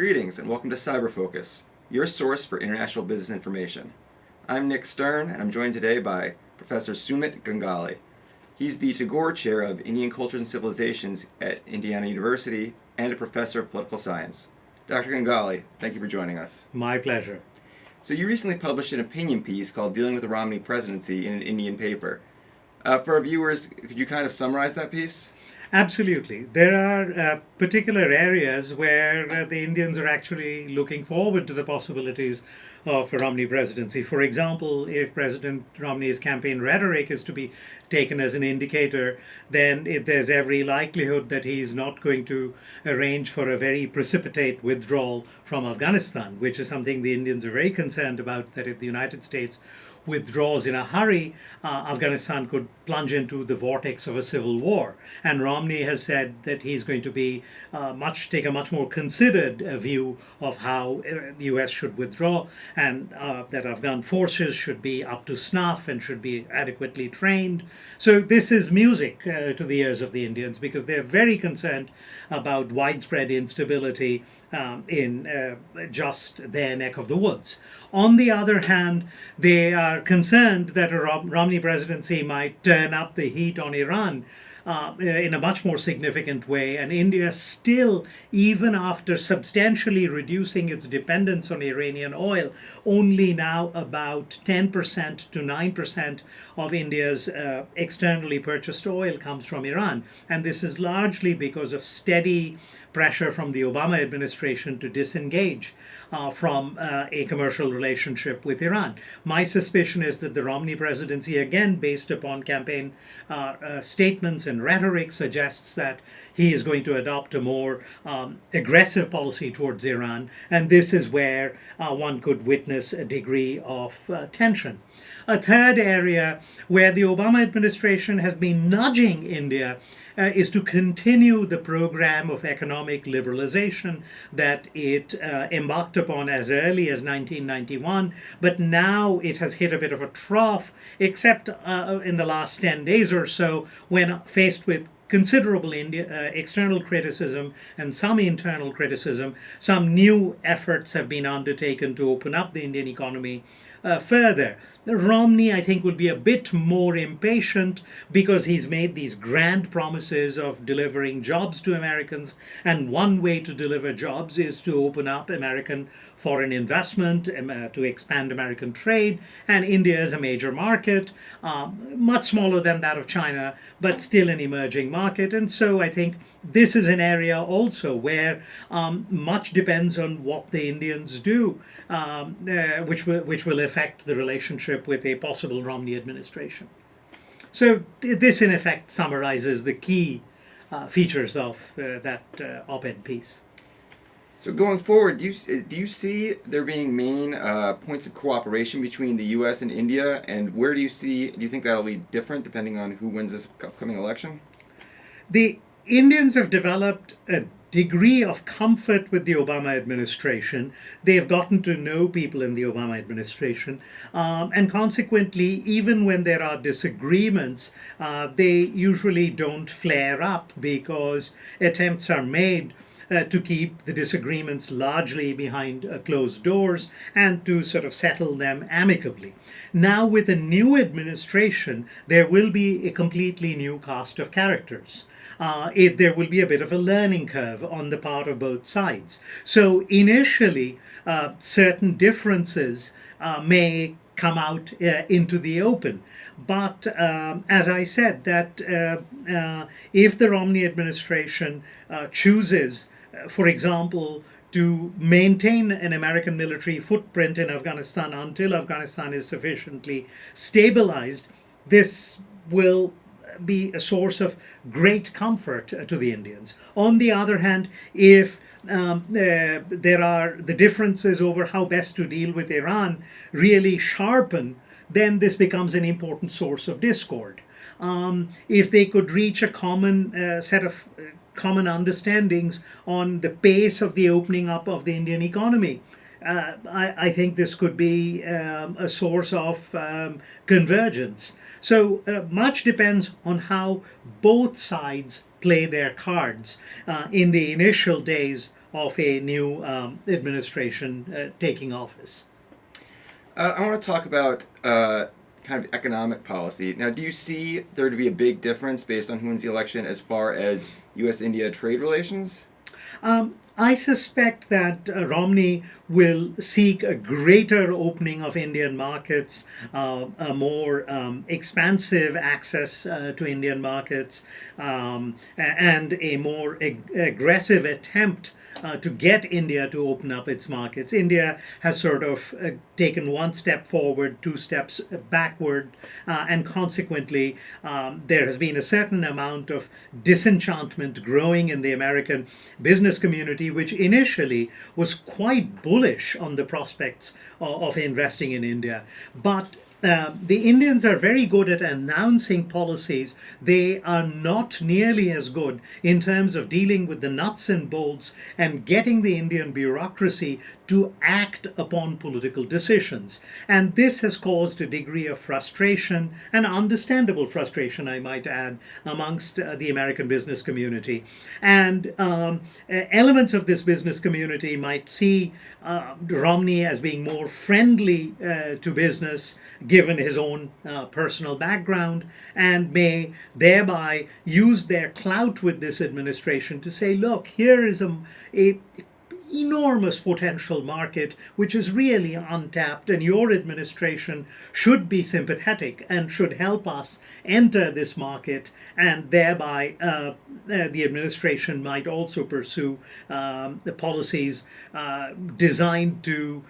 Greetings and welcome to Cyber Focus, your source for international business information. I'm Nick Stern and I'm joined today by Professor Sumit Ganguly. He's the Tangore Chair of Indian Cultures and Civilizations at Indiana University and a professor of political science. Dr. Ganguly, thank you for joining us. My pleasure. So you recently published an opinion piece called Dealing with the Romney Presidency in an Indian paper. For our viewers, could you kind of summarize that piece? Absolutely. There are particular areas where the Indians are actually looking forward to the possibilities of a Romney presidency. For example, if President Romney's campaign rhetoric is to be taken as an indicator, then there's every likelihood that he's not going to arrange for a very precipitate withdrawal from Afghanistan, which is something the Indians are very concerned about, that if the United States withdraws in a hurry, Afghanistan could plunge into the vortex of a civil war. And Romney has said that he's going to be take a much more considered view of how the U.S. should withdraw, and that Afghan forces should be up to snuff and should be adequately trained. So this is music to the ears of the Indians, because they're very concerned about widespread instability in just their neck of the woods. On the other hand, they are concerned that a Romney presidency might turn up the heat on Iran in a much more significant way, and India still, even after substantially reducing its dependence on Iranian oil, only now about 10% to 9% of India's externally purchased oil comes from Iran. And this is largely because of steady pressure from the Obama administration to disengage from a commercial relationship with Iran. My suspicion is that the Romney presidency, again based upon campaign statements and rhetoric, suggests that he is going to adopt a more aggressive policy towards Iran, and this is where one could witness a degree of tension. A third area where the Obama administration has been nudging India is to continue the program of economic liberalization that it embarked upon as early as 1991, but now it has hit a bit of a trough, except in the last 10 days or so, when faced with considerable external criticism and some internal criticism. Some new efforts have been undertaken to open up the Indian economy further. Romney, I think, will be a bit more impatient because he's made these grand promises of delivering jobs to Americans, and one way to deliver jobs is to open up American foreign investment, to expand American trade, and India is a major market, much smaller than that of China, but still an emerging market. And so I think this is an area also where much depends on what the Indians do, which will affect the relationship with a possible Romney administration. So this, in effect, summarizes the key features of that op-ed piece. So going forward, do you see there being main points of cooperation between the U.S. and India, and where do you think that'll be different depending on who wins this upcoming election? The Indians have developed a degree of comfort with the Obama administration. They have gotten to know people in the Obama administration, and consequently, even when there are disagreements, they usually don't flare up because attempts are made to keep the disagreements largely behind closed doors and to sort of settle them amicably. Now, with a new administration, there will be a completely new cast of characters. There will be a bit of a learning curve on the part of both sides. So initially, certain differences may come out into the open. But as I said, that if the Romney administration chooses, for example, to maintain an American military footprint in Afghanistan until Afghanistan is sufficiently stabilized, this will be a source of great comfort to the Indians. On the other hand, if there are the differences over how best to deal with Iran really sharpen, then this becomes an important source of discord. If they could reach a common set of common understandings on the pace of the opening up of the Indian economy, I think this could be a source of convergence. So much depends on how both sides play their cards in the initial days of a new administration taking office. I want to talk about kind of economic policy. Now, do you see there to be a big difference based on who wins the election as far as U.S.-India trade relations? I suspect that Romney will seek a greater opening of Indian markets, a more expansive access to Indian markets, and a more aggressive attempt to get India to open up its markets. India has sort of taken one step forward, two steps backward, and consequently, there has been a certain amount of disenchantment growing in the American business community, which initially was quite bullish on the prospects of investing in India. But the Indians are very good at announcing policies. They are not nearly as good in terms of dealing with the nuts and bolts and getting the Indian bureaucracy to act upon political decisions. And this has caused a degree of frustration, and understandable frustration, I might add, amongst the American business community. And elements of this business community might see Romney as being more friendly to business, given his own personal background, and may thereby use their clout with this administration to say, look, here is a enormous potential market which is really untapped, and your administration should be sympathetic and should help us enter this market, and thereby the administration might also pursue the policies designed to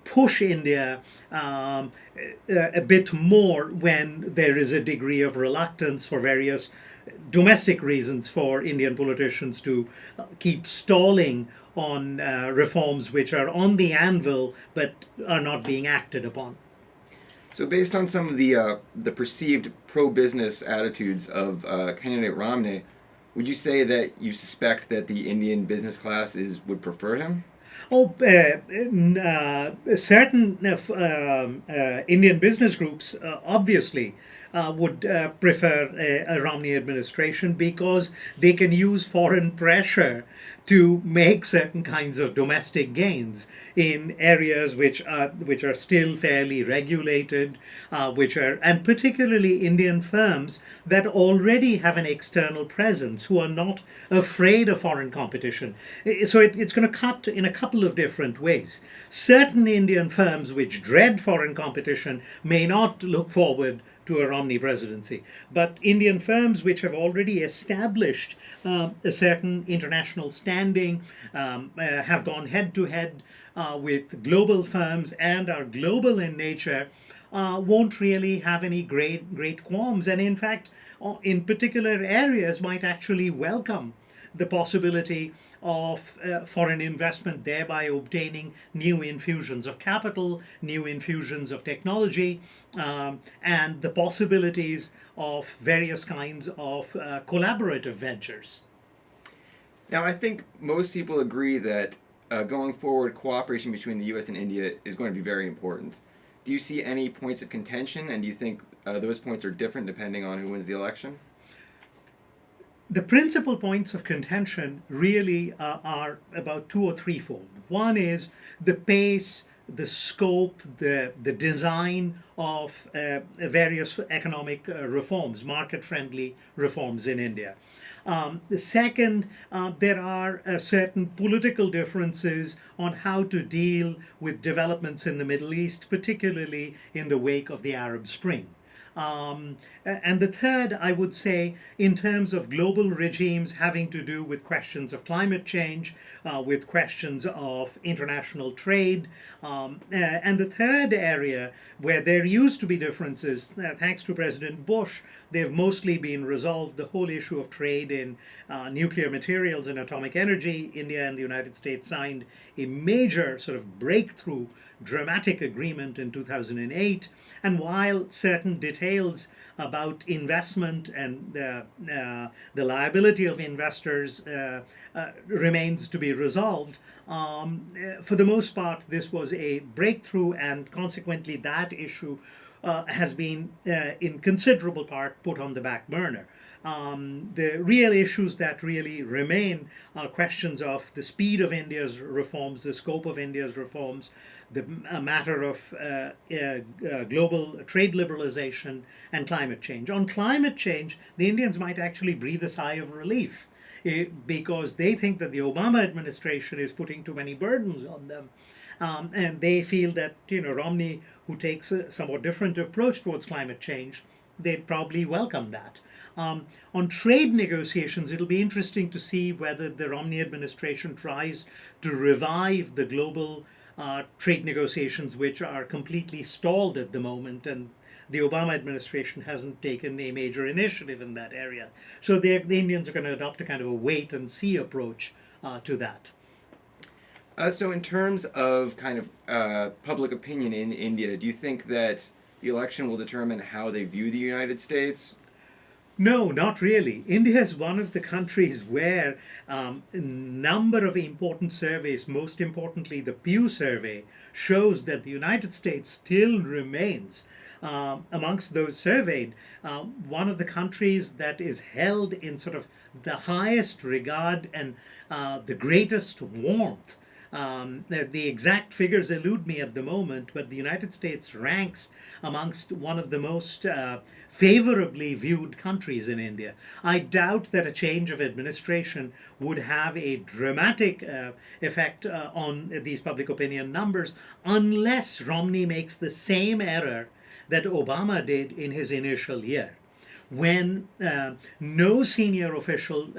push India a bit more when there is a degree of reluctance for various domestic reasons for Indian politicians to keep stalling on reforms which are on the anvil but are not being acted upon. So, based on some of the perceived pro-business attitudes of candidate Romney, would you say that you suspect that the Indian business class would prefer him? Oh, certain Indian business groups obviously would prefer a Romney administration because they can use foreign pressure to make certain kinds of domestic gains in areas which are still fairly regulated, and particularly Indian firms that already have an external presence, who are not afraid of foreign competition. So it's going to cut in a couple of different ways. Certain Indian firms which dread foreign competition may not look forward to a Romney presidency. But Indian firms which have already established a certain international standing, have gone head to head with global firms and are global in nature, won't really have any great qualms, and in fact, in particular areas might actually welcome the possibility of foreign investment, thereby obtaining new infusions of capital, new infusions of technology, and the possibilities of various kinds of collaborative ventures. Now, I think most people agree that going forward, cooperation between the U.S. and India is going to be very important. Do you see any points of contention, and do you think those points are different depending on who wins the election? The principal points of contention really are about two or threefold. One is the pace, the scope, the design of various economic reforms, market-friendly reforms in India. The second, there are certain political differences on how to deal with developments in the Middle East, particularly in the wake of the Arab Spring. And the third, I would say, in terms of global regimes having to do with questions of climate change, with questions of international trade. And the third area where there used to be differences, thanks to President Bush, they've mostly been resolved. The whole issue of trade in nuclear materials and atomic energy. India and the United States signed a major sort of breakthrough dramatic agreement in 2008. And while certain details about investment and the liability of investors remains to be resolved, for the most part, this was a breakthrough, and consequently that issue has been in considerable part put on the back burner. The real issues that really remain are questions of the speed of India's reforms, the scope of India's reforms, the matter of global trade liberalization, and climate change. On climate change, the Indians might actually breathe a sigh of relief because they think that the Obama administration is putting too many burdens on them. And they feel that Romney, who takes a somewhat different approach towards climate change, they'd probably welcome that. On trade negotiations, it'll be interesting to see whether the Romney administration tries to revive the global trade negotiations, which are completely stalled at the moment, and the Obama administration hasn't taken a major initiative in that area. So the Indians are going to adopt a kind of a wait and see approach to that. So in terms of kind of public opinion in India, do you think that the election will determine how they view the United States? No, not really. India is one of the countries where a number of important surveys, most importantly the Pew survey, shows that the United States still remains amongst those surveyed one of the countries that is held in sort of the highest regard and the greatest warmth. The exact figures elude me at the moment, but the United States ranks amongst one of the most favorably viewed countries in India. I doubt that a change of administration would have a dramatic effect on these public opinion numbers unless Romney makes the same error that Obama did in his initial year, when no senior official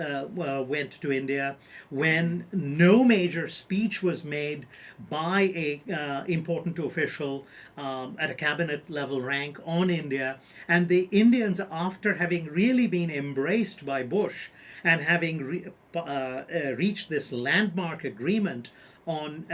went to India, when no major speech was made by a important official at a cabinet level rank on India, and the Indians, after having really been embraced by Bush and having reached this landmark agreement on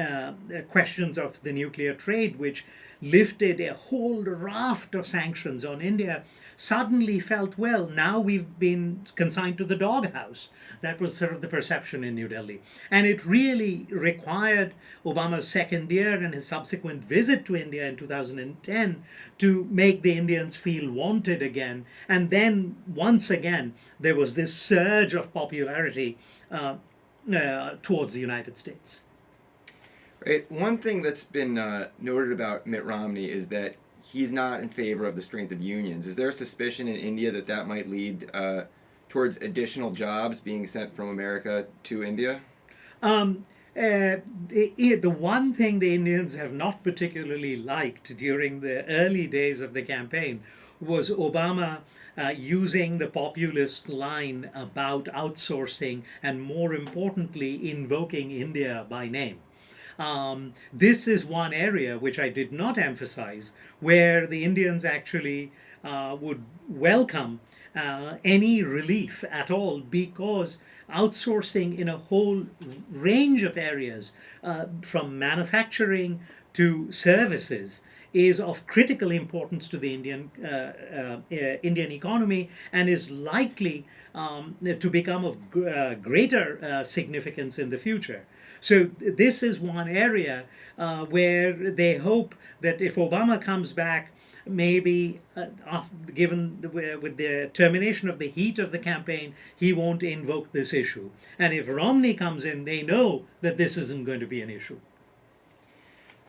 questions of the nuclear trade, which lifted a whole raft of sanctions on India, suddenly felt, well, now we've been consigned to the doghouse. That was sort of the perception in New Delhi. And it really required Obama's second year and his subsequent visit to India in 2010 to make the Indians feel wanted again. And then, once again, there was this surge of popularity towards the United States. Right. One thing that's been noted about Mitt Romney is that he's not in favor of the strength of unions. Is there a suspicion in India that that might lead towards additional jobs being sent from America to India? The one thing the Indians have not particularly liked during the early days of the campaign was Obama using the populist line about outsourcing and, more importantly, invoking India by name. This is one area which I did not emphasize, where the Indians actually would welcome any relief at all, because outsourcing in a whole range of areas, from manufacturing to services, is of critical importance to the Indian economy, and is likely to become of greater significance in the future. So this is one area where they hope that if Obama comes back, maybe with the termination of the heat of the campaign, he won't invoke this issue. And if Romney comes in, they know that this isn't going to be an issue.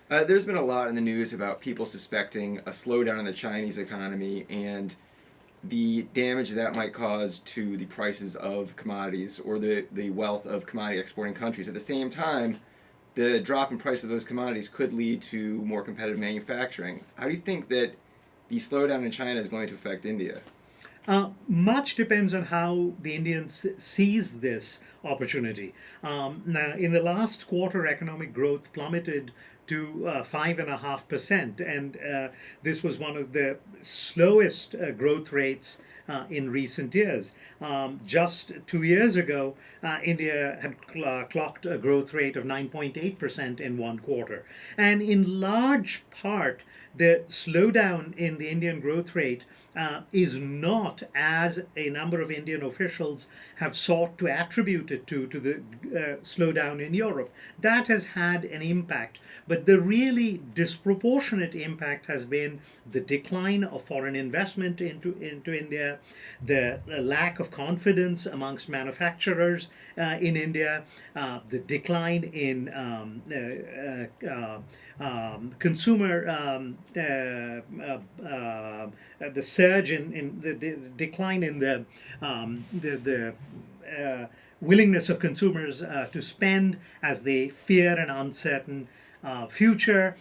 There's been a lot in the news about people suspecting a slowdown in the Chinese economy and the damage that might cause to the prices of commodities or the wealth of commodity exporting countries. At the same time, the drop in price of those commodities could lead to more competitive manufacturing. How do you think that the slowdown in China is going to affect India? Much depends on how the Indians seize this opportunity. Now, in the last quarter, economic growth plummeted to 5.5%, and this was one of the slowest growth rates in recent years. Just 2 years ago, India had clocked a growth rate of 9.8% in one quarter. And in large part, the slowdown in the Indian growth rate is not, as a number of Indian officials have sought to attribute it to the slowdown in Europe. That has had an impact, but But the really disproportionate impact has been the decline of foreign investment into India, the lack of confidence amongst manufacturers in India, the decline in consumer, the surge in the decline in the willingness of consumers to spend as they fear an uncertain future,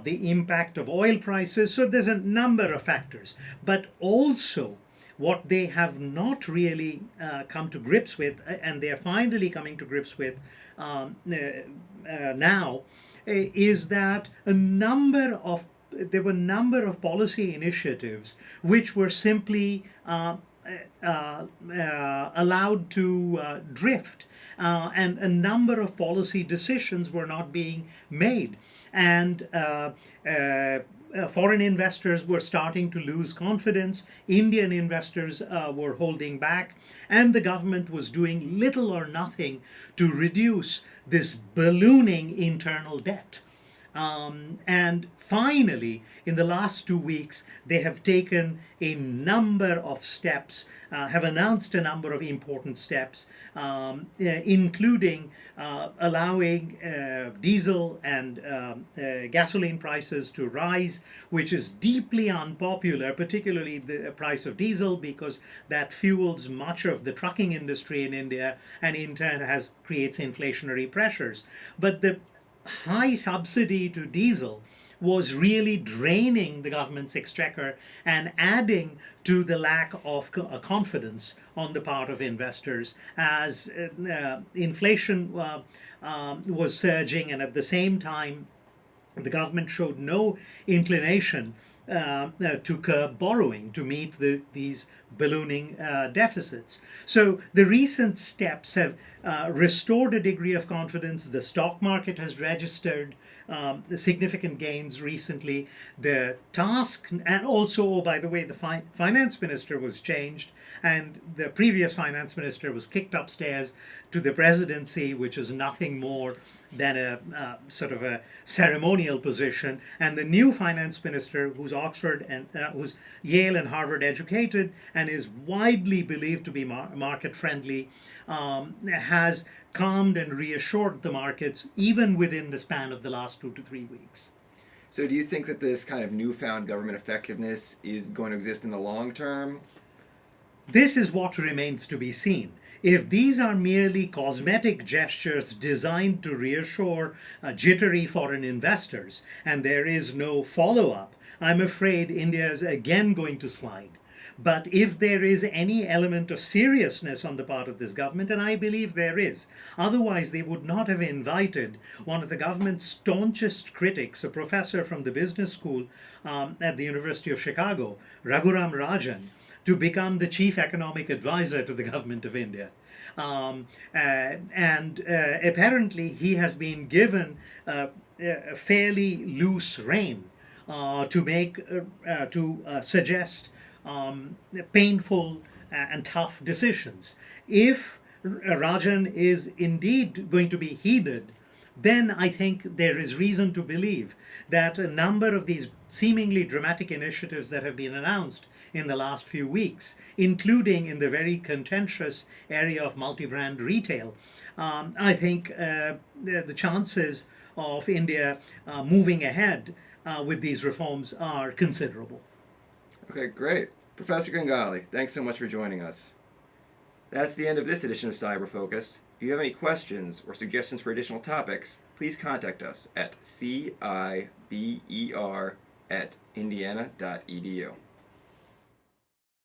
the impact of oil prices. So there's a number of factors, but also what they have not really come to grips with, and they are finally coming to grips with now, is that there were a number of policy initiatives which were simply allowed to drift, and a number of policy decisions were not being made, and foreign investors were starting to lose confidence. Indian investors were holding back, and the government was doing little or nothing to reduce this ballooning internal debt. And finally, in the last 2 weeks, they have taken a number of steps, have announced a number of important steps, including allowing diesel and gasoline prices to rise, which is deeply unpopular, particularly the price of diesel, because that fuels much of the trucking industry in India and in turn creates inflationary pressures. But the high subsidy to diesel was really draining the government's exchequer and adding to the lack of confidence on the part of investors as inflation was surging, and at the same time the government showed no inclination to curb borrowing to meet these ballooning deficits. So the recent steps have restored a degree of confidence. The stock market has registered significant gains recently. The task, and also, oh, by the way, the finance minister was changed, and the previous finance minister was kicked upstairs to the presidency, which is nothing more than a sort of a ceremonial position. And the new finance minister, who's Oxford and who's Yale and Harvard educated and is widely believed to be market friendly, has calmed and reassured the markets even within the span of the last 2 to 3 weeks. So do you think that this kind of newfound government effectiveness is going to exist in the long term? This is what remains to be seen. If these are merely cosmetic gestures designed to reassure jittery foreign investors and there is no follow-up, I'm afraid India is again going to slide. But if there is any element of seriousness on the part of this government, and I believe there is, otherwise they would not have invited one of the government's staunchest critics, a professor from the business school at the University of Chicago, Raghuram Rajan, to become the chief economic advisor to the government of India. Apparently he has been given a fairly loose rein to suggest painful and tough decisions. If Rajan is indeed going to be heeded, then I think there is reason to believe that a number of these seemingly dramatic initiatives that have been announced in the last few weeks, including in the very contentious area of multi-brand retail, I think the chances of India moving ahead with these reforms are considerable. Okay, great. Professor Ganguly, thanks so much for joining us. That's the end of this edition of Cyber Focus. If you have any questions or suggestions for additional topics, please contact us at ciber@indiana.edu.